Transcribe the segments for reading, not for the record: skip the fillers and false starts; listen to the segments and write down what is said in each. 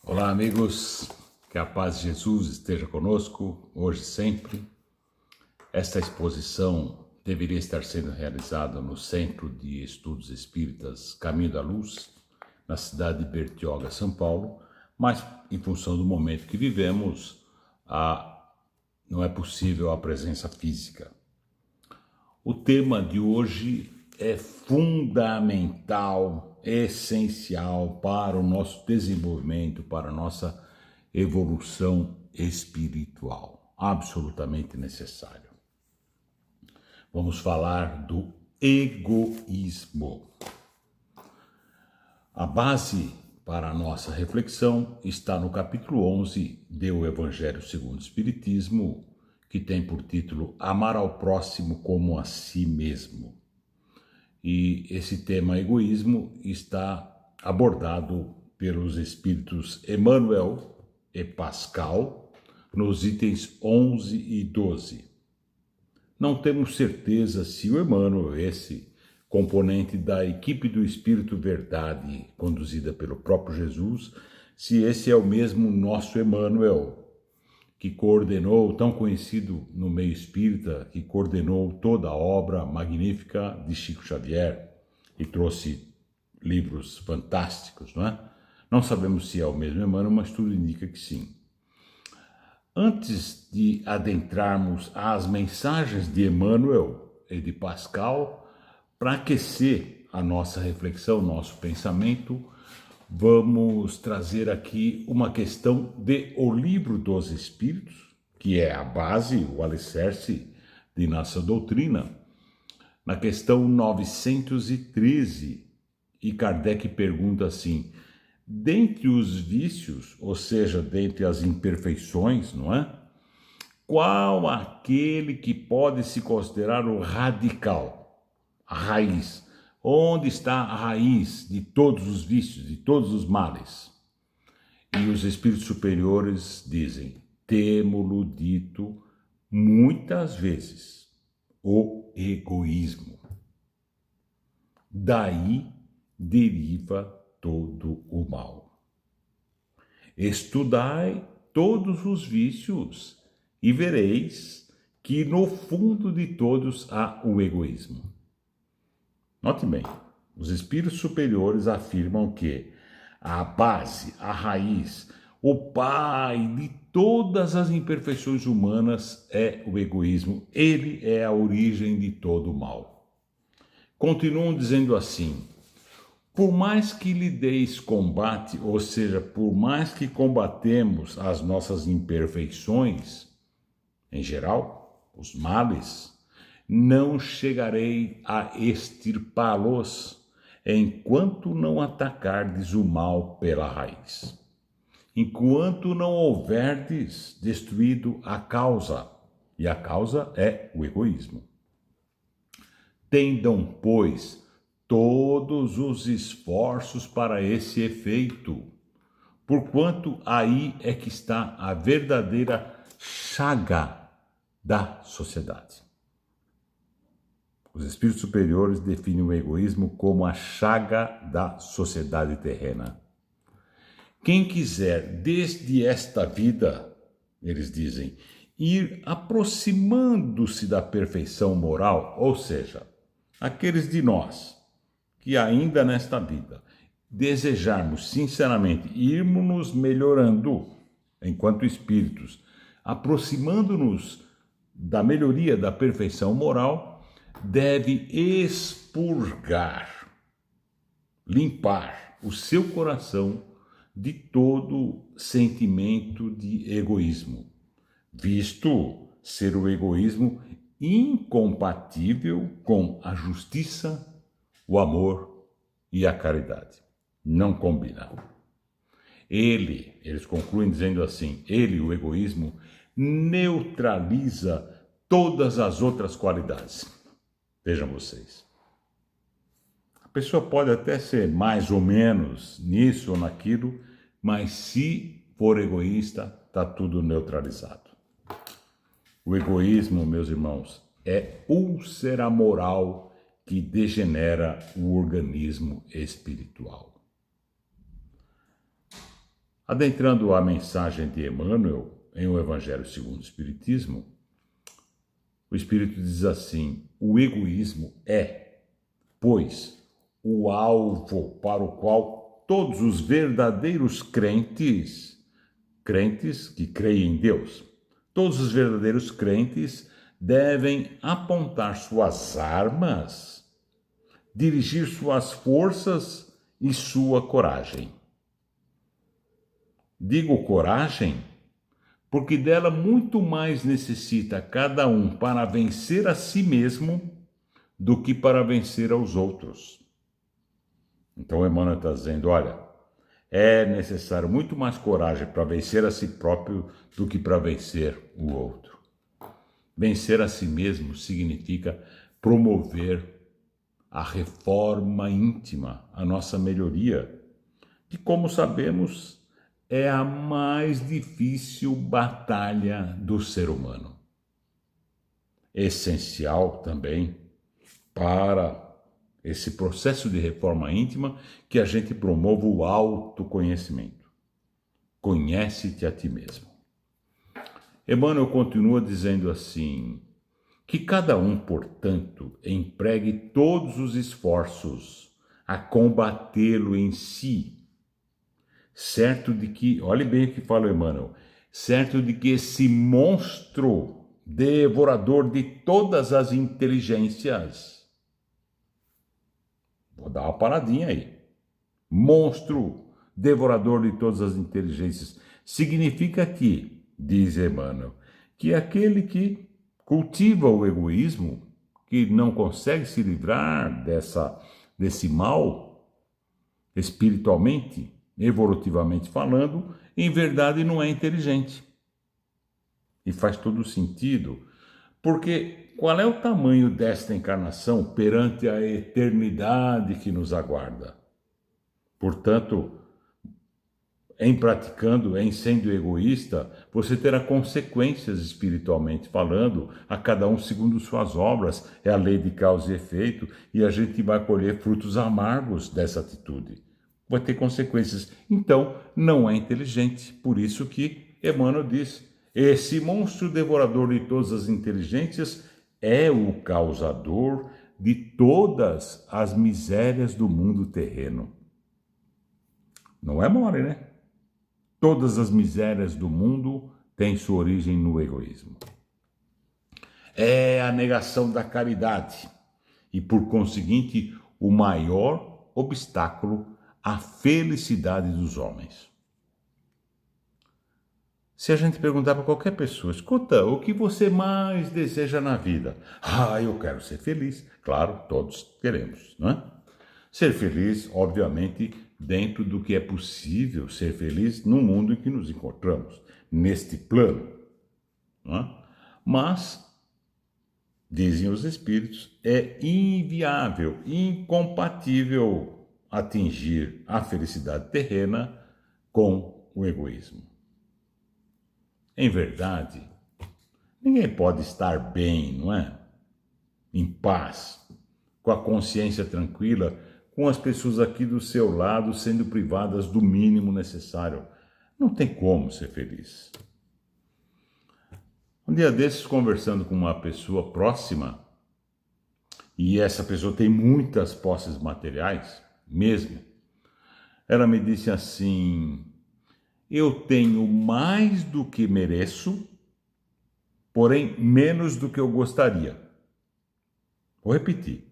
Olá, amigos, que a paz de Jesus esteja conosco, hoje e sempre. Esta exposição deveria estar sendo realizada no Centro de Estudos Espíritas Caminho da Luz, na cidade de Bertioga, São Paulo, mas em função do momento que vivemos, não é possível a presença física. O tema de hoje é fundamental, essencial para o nosso desenvolvimento, para a nossa evolução espiritual. Absolutamente necessário. Vamos falar do egoísmo. A base para a nossa reflexão está no capítulo 11 do Evangelho segundo o Espiritismo, que tem por título Amar ao próximo como a si mesmo. E esse tema egoísmo está abordado pelos espíritos Emmanuel e Pascal nos itens 11 e 12. Não temos certeza se o Emmanuel, esse componente da equipe do Espírito Verdade, conduzida pelo próprio Jesus, se esse é o mesmo nosso Emmanuel, que coordenou, tão conhecido no meio espírita, que coordenou toda a obra magnífica de Chico Xavier e trouxe livros fantásticos, não é? Não sabemos se é o mesmo Emmanuel, mas tudo indica que sim. Antes de adentrarmos às mensagens de Emmanuel e de Pascal, para aquecer a nossa reflexão, nosso pensamento, vamos trazer aqui uma questão de O Livro dos Espíritos, que é a base, o alicerce de nossa doutrina, na questão 913, e Kardec pergunta assim: dentre os vícios, ou seja, dentre as imperfeições, não é? Qual aquele que pode se considerar o radical, a raiz? Onde está a raiz de todos os vícios, de todos os males? E os espíritos superiores dizem: temo-lo dito muitas vezes, o egoísmo. Daí deriva todo o mal. Estudai todos os vícios e vereis que no fundo de todos há o egoísmo. Note bem, os espíritos superiores afirmam que a base, a raiz, o pai de todas as imperfeições humanas é o egoísmo. Ele é a origem de todo o mal. Continuam dizendo assim: por mais que lhe deis combate, ou seja, por mais que combatemos as nossas imperfeições, em geral, os males, não chegarei a extirpá-los enquanto não atacardes o mal pela raiz. Enquanto não houverdes destruído a causa, e a causa é o egoísmo. Tendam, pois, todos os esforços para esse efeito, porquanto aí é que está a verdadeira chaga da sociedade. Os espíritos superiores definem o egoísmo como a chaga da sociedade terrena. Quem quiser, desde esta vida, eles dizem, ir aproximando-se da perfeição moral, ou seja, aqueles de nós que ainda nesta vida desejarmos sinceramente irmos nos melhorando enquanto espíritos, aproximando-nos da melhoria da perfeição moral, deve expurgar, limpar o seu coração de todo sentimento de egoísmo, visto ser o egoísmo incompatível com a justiça, o amor e a caridade. Não combina. Eles concluem dizendo assim, o egoísmo, neutraliza todas as outras qualidades. Vejam vocês. A pessoa pode até ser mais ou menos nisso ou naquilo, mas se for egoísta, está tudo neutralizado. O egoísmo, meus irmãos, é úlcera moral que degenera o organismo espiritual. Adentrando a mensagem de Emmanuel em O Evangelho segundo o Espiritismo, o Espírito diz assim: o egoísmo é, pois, o alvo para o qual todos os verdadeiros crentes que creem em Deus, todos os verdadeiros crentes devem apontar suas armas, dirigir suas forças e sua coragem. Digo coragem porque dela muito mais necessita cada um para vencer a si mesmo do que para vencer aos outros. Então Emmanuel está dizendo, olha, é necessário muito mais coragem para vencer a si próprio do que para vencer o outro. Vencer a si mesmo significa promover a reforma íntima, a nossa melhoria, que, como sabemos, é a mais difícil batalha do ser humano. Essencial também para esse processo de reforma íntima que a gente promova o autoconhecimento. Conhece-te a ti mesmo. Emmanuel continua dizendo assim, que cada um, portanto, empregue todos os esforços a combatê-lo em si, certo de que, olhe bem o que fala Emmanuel, certo de que esse monstro devorador de todas as inteligências, vou dar uma paradinha aí, monstro devorador de todas as inteligências, significa que, diz Emmanuel, que aquele que cultiva o egoísmo, que não consegue se livrar desse mal, espiritualmente, evolutivamente falando, em verdade não é inteligente. E faz todo sentido, porque qual é o tamanho desta encarnação perante a eternidade que nos aguarda? Portanto, em praticando, em sendo egoísta, você terá consequências espiritualmente falando, a cada um segundo suas obras, é a lei de causa e efeito, e a gente vai colher frutos amargos dessa atitude. Vai ter consequências. Então, não é inteligente. Por isso que Emmanuel diz, esse monstro devorador de todas as inteligências é o causador de todas as misérias do mundo terreno. Não é mole, né? Todas as misérias do mundo têm sua origem no egoísmo. É a negação da caridade e, por conseguinte, o maior obstáculo à felicidade dos homens. Se a gente perguntar para qualquer pessoa, escuta, o que você mais deseja na vida? Eu quero ser feliz. Claro, todos queremos, não é? Ser feliz, obviamente, dentro do que é possível ser feliz no mundo em que nos encontramos, neste plano. Não é? Mas, dizem os espíritos, é inviável, incompatível atingir a felicidade terrena com o egoísmo. Em verdade, ninguém pode estar bem, não é? Em paz, com a consciência tranquila, com as pessoas aqui do seu lado sendo privadas do mínimo necessário. Não tem como ser feliz. Um dia desses, conversando com uma pessoa próxima, e essa pessoa tem muitas posses materiais, mesmo, ela me disse assim, eu tenho mais do que mereço, porém menos do que eu gostaria. Vou repetir.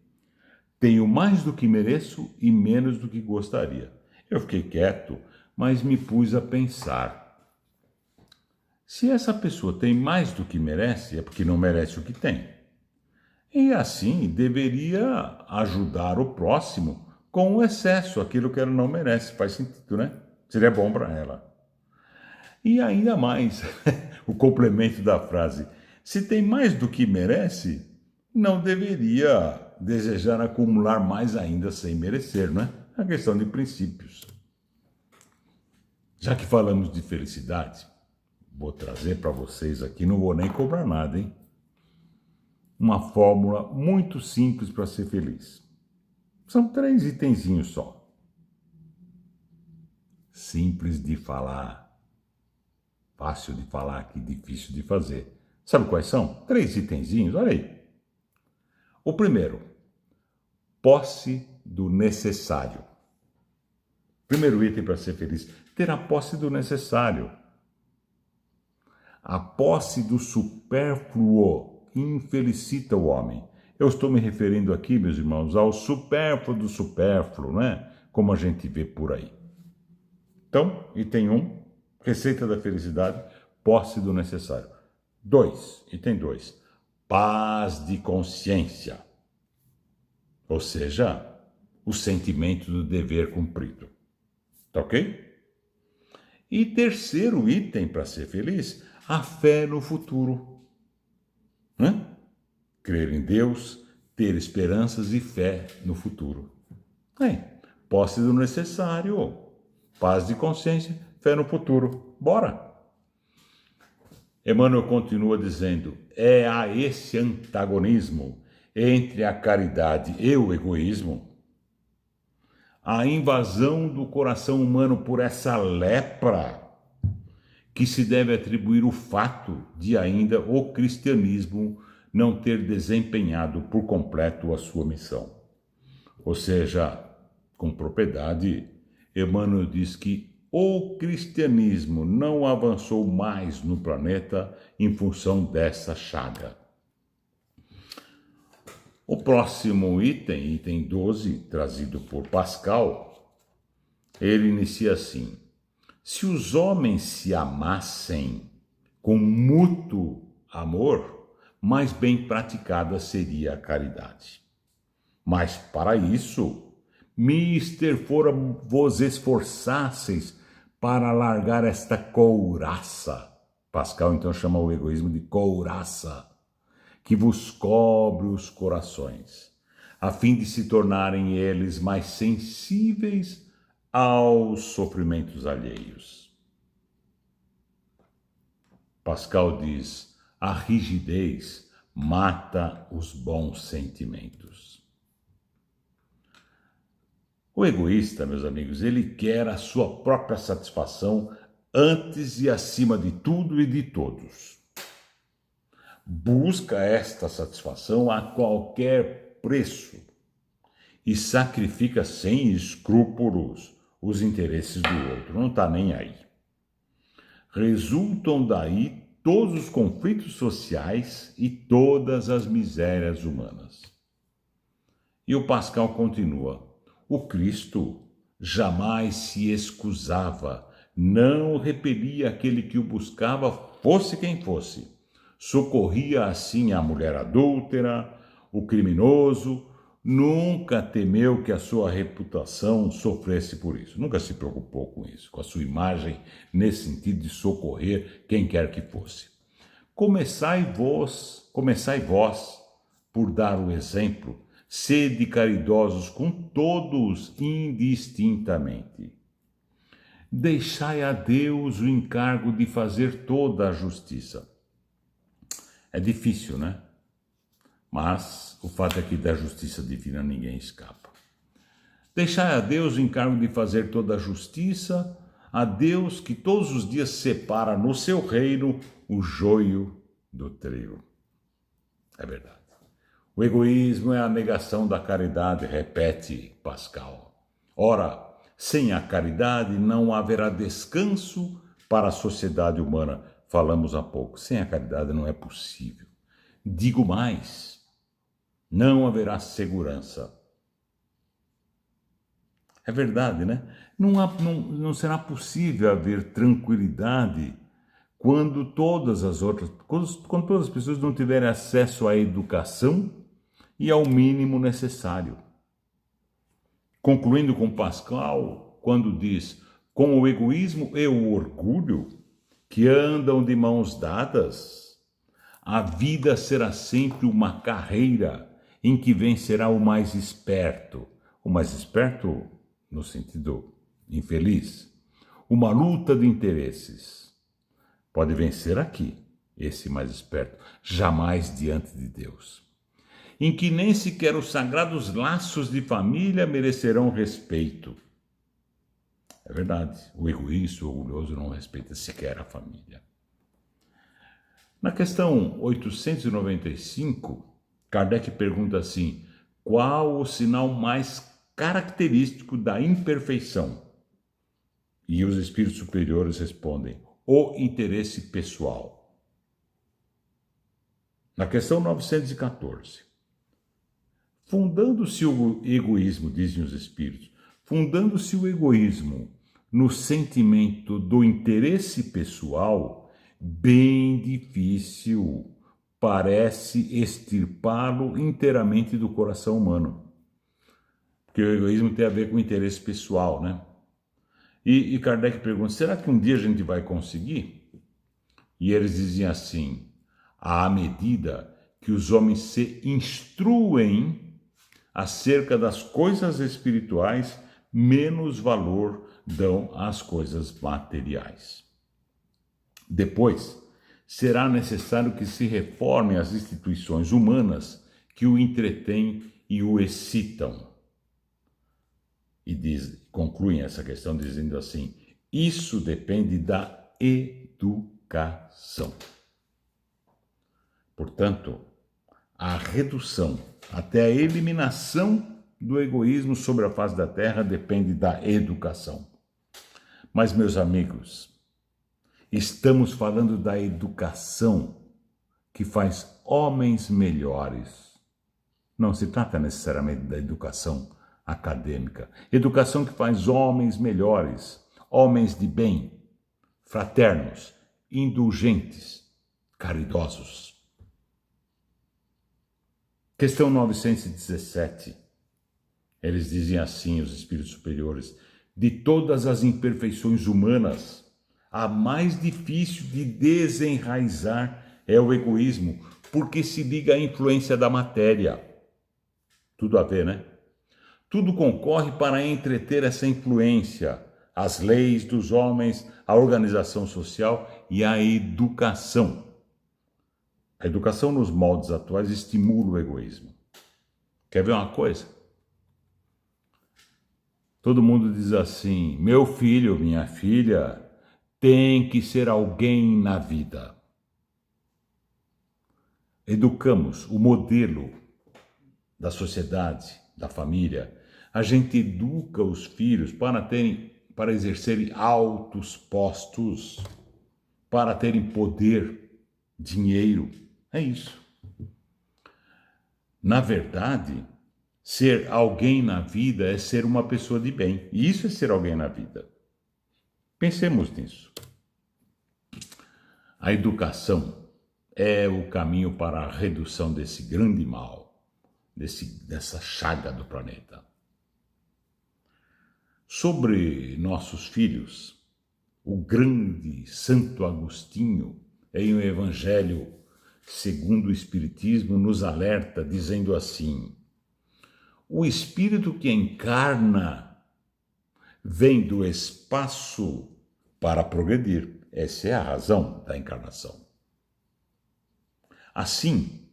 Tenho mais do que mereço e menos do que gostaria. Eu fiquei quieto, mas me pus a pensar. Se essa pessoa tem mais do que merece, é porque não merece o que tem. E assim deveria ajudar o próximo com o excesso, aquilo que ela não merece. Faz sentido, né? Seria bom para ela. E ainda mais, o complemento da frase. Se tem mais do que merece, não deveria desejar acumular mais ainda sem merecer, não é? É uma questão de princípios. Já que falamos de felicidade, vou trazer para vocês aqui, não vou nem cobrar nada, hein? Uma fórmula muito simples para ser feliz. São 3 itenzinhos só. simples de falar, fácil de falar, que difícil de fazer. Sabe quais são? 3 itenzinhos, olha aí. O primeiro, posse do necessário. Primeiro item para ser feliz, ter a posse do necessário. A posse do supérfluo infelicita o homem. Eu estou me referindo aqui, meus irmãos, ao supérfluo do supérfluo, né? Como a gente vê por aí. Então, item 1, receita da felicidade, posse do necessário. 2, item 2, paz de consciência. Ou seja, o sentimento do dever cumprido. Tá ok? E terceiro item para ser feliz, a fé no futuro. Né? Crer em Deus, ter esperanças e fé no futuro. Posse do necessário, paz de consciência, fé no futuro. Bora! Emmanuel continua dizendo, é a esse antagonismo entre a caridade e o egoísmo, a invasão do coração humano por essa lepra, que se deve atribuir o fato de ainda o cristianismo não ter desempenhado por completo a sua missão. Ou seja, com propriedade, Emmanuel diz que o cristianismo não avançou mais no planeta em função dessa chaga. O próximo item, item 12, trazido por Pascal, ele inicia assim: se os homens se amassem com mútuo amor, mais bem praticada seria a caridade. Mas para isso, mister fora vos esforçasseis para largar esta couraça. Pascal então chama o egoísmo de couraça, que vos cobre os corações, a fim de se tornarem eles mais sensíveis aos sofrimentos alheios. Pascal diz, a rigidez mata os bons sentimentos. O egoísta, meus amigos, ele quer a sua própria satisfação antes e acima de tudo e de todos. Busca esta satisfação a qualquer preço e sacrifica sem escrúpulos os interesses do outro, não está nem aí. Resultam daí todos os conflitos sociais e todas as misérias humanas. E o Pascal continua, o Cristo jamais se excusava, não repelia aquele que o buscava, fosse quem fosse. Socorria assim a mulher adúltera, o criminoso, nunca temeu que a sua reputação sofresse por isso. Nunca se preocupou com isso, com a sua imagem, nesse sentido de socorrer quem quer que fosse. Começai vós por dar o exemplo, sede caridosos com todos indistintamente. Deixai a Deus o encargo de fazer toda a justiça. É difícil, né? Mas o fato é que da justiça divina ninguém escapa. Deixai a Deus o encargo de fazer toda a justiça, a Deus que todos os dias separa no seu reino o joio do trigo. É verdade. O egoísmo é a negação da caridade, repete Pascal. Ora, sem a caridade não haverá descanso para a sociedade humana. Falamos há pouco, sem a caridade não é possível. Digo mais, não haverá segurança. É verdade, né? Não será possível haver tranquilidade quando todas as pessoas não tiverem acesso à educação e ao mínimo necessário. Concluindo com Pascal, quando diz, com o egoísmo e o orgulho, que andam de mãos dadas, a vida será sempre uma carreira em que vencerá o mais esperto no sentido infeliz, uma luta de interesses. Pode vencer aqui, esse mais esperto, jamais diante de Deus, em que nem sequer os sagrados laços de família merecerão respeito. É É verdade. O egoísta, o orgulhoso não respeita sequer a família. Na questão 895, Kardec pergunta assim: qual o sinal mais característico da imperfeição? E os espíritos superiores respondem: o interesse pessoal. Na questão 914, fundando-se o egoísmo, dizem os espíritos, fundando-se o egoísmo no sentimento do interesse pessoal, bem difícil parece extirpá-lo inteiramente do coração humano. Porque o egoísmo tem a ver com o interesse pessoal, né? E Kardec pergunta: será que um dia a gente vai conseguir? E eles dizem assim: à medida que os homens se instruem acerca das coisas espirituais, menos valor dão às coisas materiais. Depois, será necessário que se reformem as instituições humanas que o entretêm e o excitam. E concluem essa questão dizendo assim: isso depende da educação. Portanto, a redução, até a eliminação do egoísmo sobre a face da Terra depende da educação. Mas, meus amigos, estamos falando da educação que faz homens melhores. Não se trata necessariamente da educação acadêmica. Educação que faz homens melhores, homens de bem, fraternos, indulgentes, caridosos. Questão 917. Eles dizem assim, os espíritos superiores: de todas as imperfeições humanas, a mais difícil de desenraizar é o egoísmo, porque se liga à influência da matéria. Tudo a ver, né? Tudo concorre para entreter essa influência, as leis dos homens, a organização social e a educação. A educação nos moldes atuais estimula o egoísmo. Quer ver uma coisa? Todo mundo diz assim: meu filho, minha filha, tem que ser alguém na vida. Educamos o modelo da sociedade, da família. A gente educa os filhos para exercerem altos postos, para terem poder, dinheiro. É isso. Na verdade, ser alguém na vida é ser uma pessoa de bem. E isso é ser alguém na vida. Pensemos nisso. A educação é o caminho para a redução desse grande mal, dessa chaga do planeta. Sobre nossos filhos, o grande Santo Agostinho, em o Evangelho segundo o Espiritismo, nos alerta dizendo assim: o espírito que encarna vem do espaço para progredir. Essa é a razão da encarnação. Assim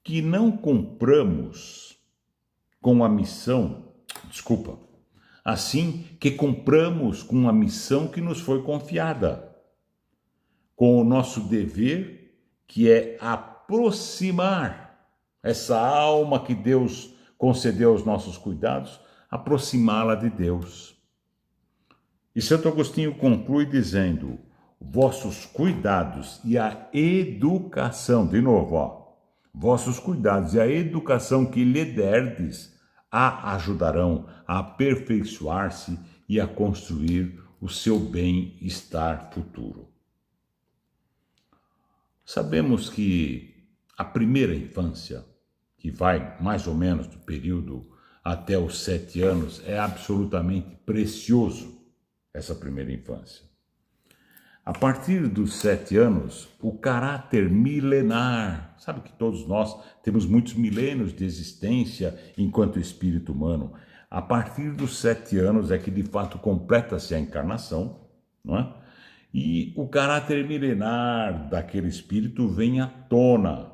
que não compramos com a missão, assim que compramos com a missão que nos foi confiada, com o nosso dever, que é aproximar essa alma que Deus concedeu aos nossos cuidados, aproximá-la de Deus. E Santo Agostinho conclui dizendo: vossos cuidados e a educação, de novo, vossos cuidados e a educação que lhe derdes a ajudarão a aperfeiçoar-se e a construir o seu bem-estar futuro. Sabemos que a primeira infância, que vai mais ou menos do período até os 7 anos, é absolutamente precioso, essa primeira infância. A partir dos 7 anos, o caráter milenar, sabe que todos nós temos muitos milênios de existência enquanto espírito humano. A partir dos 7 anos é que de fato completa-se a encarnação, não é? E o caráter milenar daquele espírito vem à tona.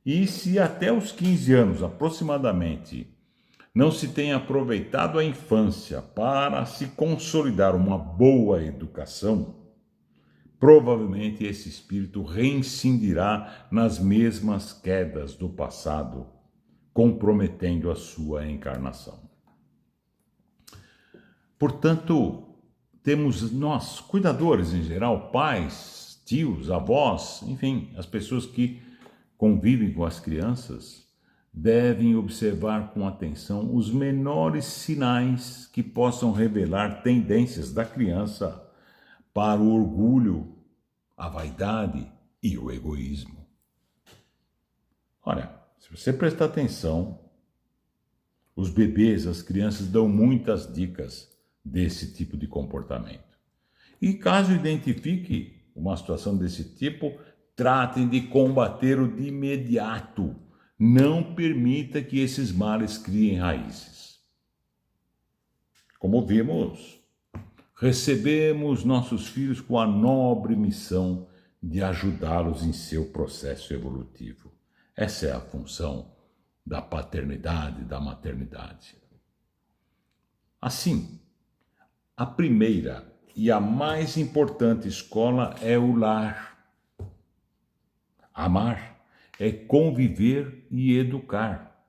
E se até os 15 anos, aproximadamente, não se tem aproveitado a infância para se consolidar uma boa educação, provavelmente esse espírito reincidirá nas mesmas quedas do passado, comprometendo a sua encarnação. Portanto, temos nós, cuidadores em geral, pais, tios, avós, enfim, as pessoas que convivem com as crianças, devem observar com atenção os menores sinais que possam revelar tendências da criança para o orgulho, a vaidade e o egoísmo. Olha, se você prestar atenção, os bebês, as crianças dão muitas dicas desse tipo de comportamento. E caso identifique uma situação desse tipo, tratem de combatê-lo de imediato. Não permita que esses males criem raízes. Como vimos, recebemos nossos filhos com a nobre missão de ajudá-los em seu processo evolutivo. Essa é a função da paternidade e da maternidade. Assim, a primeira e a mais importante escola é o lar. Amar é conviver e educar.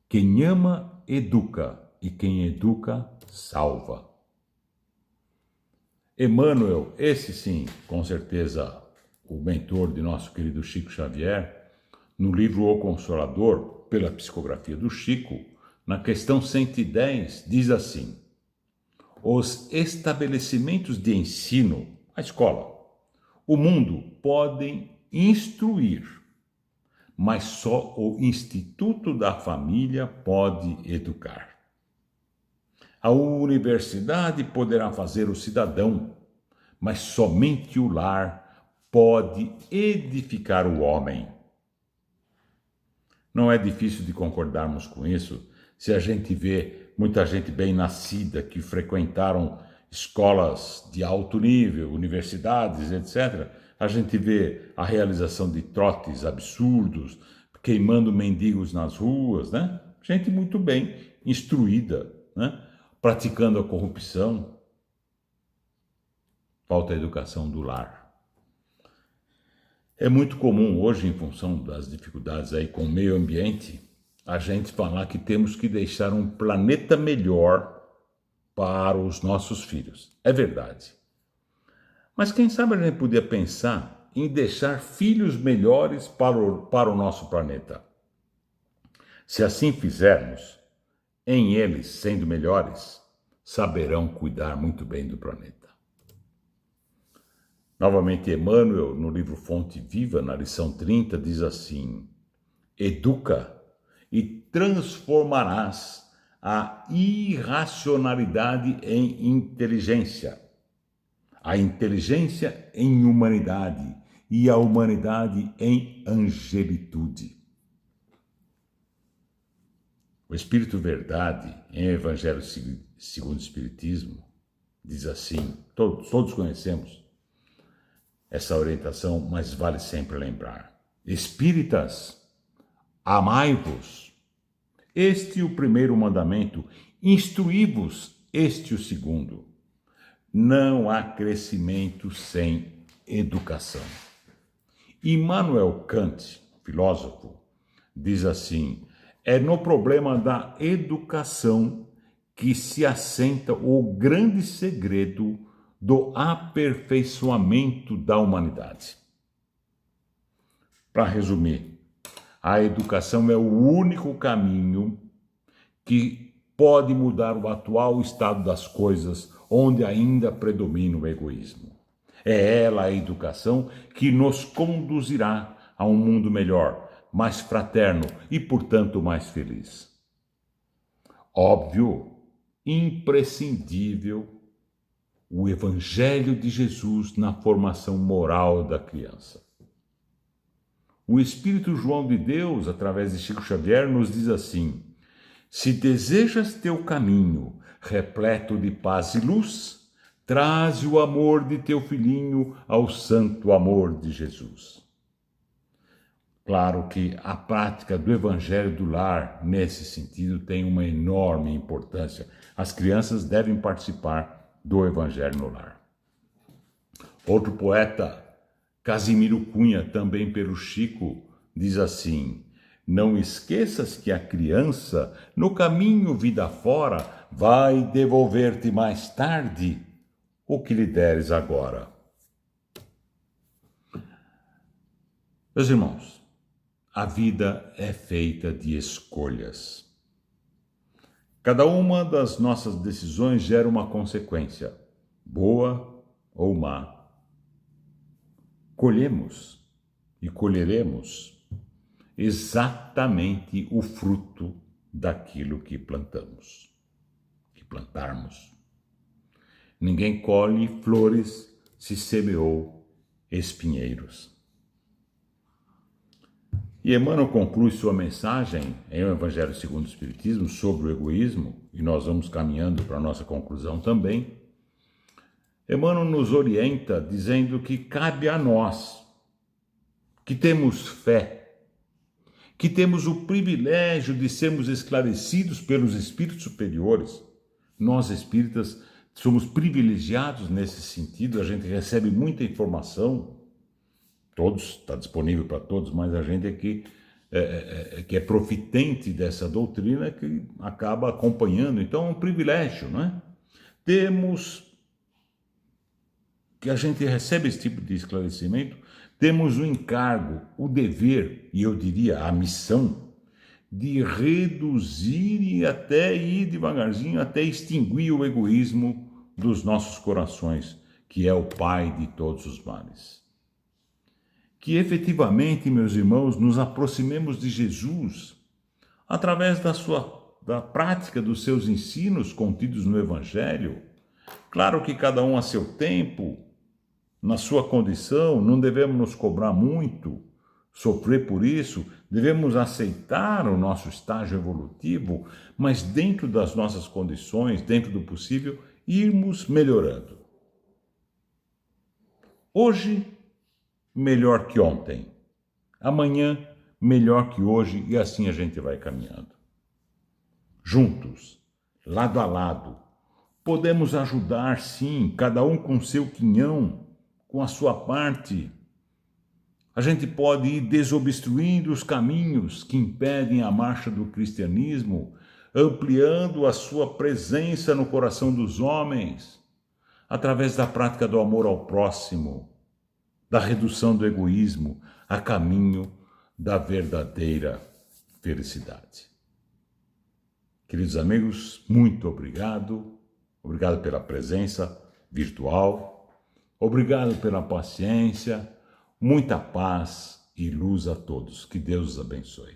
Quem ama, educa, e quem educa, salva. Emmanuel, esse sim, com certeza, o mentor de nosso querido Chico Xavier, no livro O Consolador, pela psicografia do Chico, na questão 110, diz assim: os estabelecimentos de ensino, a escola, o mundo, podem instruir, mas só o Instituto da Família pode educar. A universidade poderá fazer o cidadão, mas somente o lar pode edificar o homem. Não é difícil de concordarmos com isso se a gente vê muita gente bem nascida que frequentaram escolas de alto nível, universidades, etc. A gente vê a realização de trotes absurdos, queimando mendigos nas ruas, né? Gente muito bem instruída, né? Praticando a corrupção. Falta a educação do lar. É muito comum hoje, em função das dificuldades aí com o meio ambiente, a gente falar que temos que deixar um planeta melhor para os nossos filhos. É verdade. Mas quem sabe a gente podia pensar em deixar filhos melhores para o nosso planeta. Se assim fizermos, em eles, sendo melhores, saberão cuidar muito bem do planeta. Novamente, Emmanuel, no livro Fonte Viva, na lição 30, diz assim: educa e transformarás a irracionalidade em inteligência, a inteligência em humanidade e a humanidade em angelitude. O Espírito Verdade, em Evangelho segundo o Espiritismo, diz assim, todos conhecemos essa orientação, mas vale sempre lembrar: espíritas, amai-vos, este o primeiro mandamento, instruí-vos, este o segundo. Não há crescimento sem educação. Immanuel Kant, filósofo, diz assim: é no problema da educação que se assenta o grande segredo do aperfeiçoamento da humanidade. Para resumir, a educação é o único caminho que pode mudar o atual estado das coisas, onde ainda predomina o egoísmo. É ela, a educação, que nos conduzirá a um mundo melhor, mais fraterno e, portanto, mais feliz. Óbvio, imprescindível, o Evangelho de Jesus na formação moral da criança. O Espírito João de Deus, através de Chico Xavier, nos diz assim: se desejas teu caminho repleto de paz e luz, traze o amor de teu filhinho ao santo amor de Jesus. Claro que a prática do Evangelho do Lar, nesse sentido, tem uma enorme importância. As crianças devem participar do Evangelho no Lar. Outro poeta, Casimiro Cunha, também pelo Chico, diz assim: não esqueças que a criança, no caminho vida fora, vai devolver-te mais tarde o que lhe deres agora. Meus irmãos, a vida é feita de escolhas. Cada uma das nossas decisões gera uma consequência, boa ou má. Colhemos e colheremos exatamente o fruto daquilo que plantamos, que plantarmos. Ninguém colhe flores se semeou espinheiros. E Emmanuel conclui sua mensagem em O Evangelho segundo o Espiritismo sobre o egoísmo, e nós vamos caminhando para a nossa conclusão também. Emmanuel nos orienta dizendo que cabe a nós, que temos fé, que temos o privilégio de sermos esclarecidos pelos espíritos superiores. Nós espíritas somos privilegiados nesse sentido, a gente recebe muita informação, todos, está disponível para todos, mas a gente que é profitente dessa doutrina que acaba acompanhando, então é um privilégio, não é? Que a gente recebe esse tipo de esclarecimento, temos o encargo, o dever, e eu diria a missão, de reduzir e até ir devagarzinho, até extinguir o egoísmo dos nossos corações, que é o pai de todos os males. Que efetivamente, meus irmãos, nos aproximemos de Jesus através da prática dos seus ensinos contidos no Evangelho. Claro que cada um a seu tempo, na sua condição, não devemos nos cobrar muito, sofrer por isso, devemos aceitar o nosso estágio evolutivo, mas dentro das nossas condições, dentro do possível, irmos melhorando. Hoje, melhor que ontem. Amanhã, melhor que hoje, e assim a gente vai caminhando. Juntos, lado a lado, podemos ajudar, sim, cada um com seu quinhão, com a sua parte. A gente pode ir desobstruindo os caminhos que impedem a marcha do cristianismo, ampliando a sua presença no coração dos homens, através da prática do amor ao próximo, da redução do egoísmo, a caminho da verdadeira felicidade. Queridos amigos, muito obrigado. Obrigado pela presença virtual. Obrigado pela paciência. Muita paz e luz a todos. Que Deus os abençoe.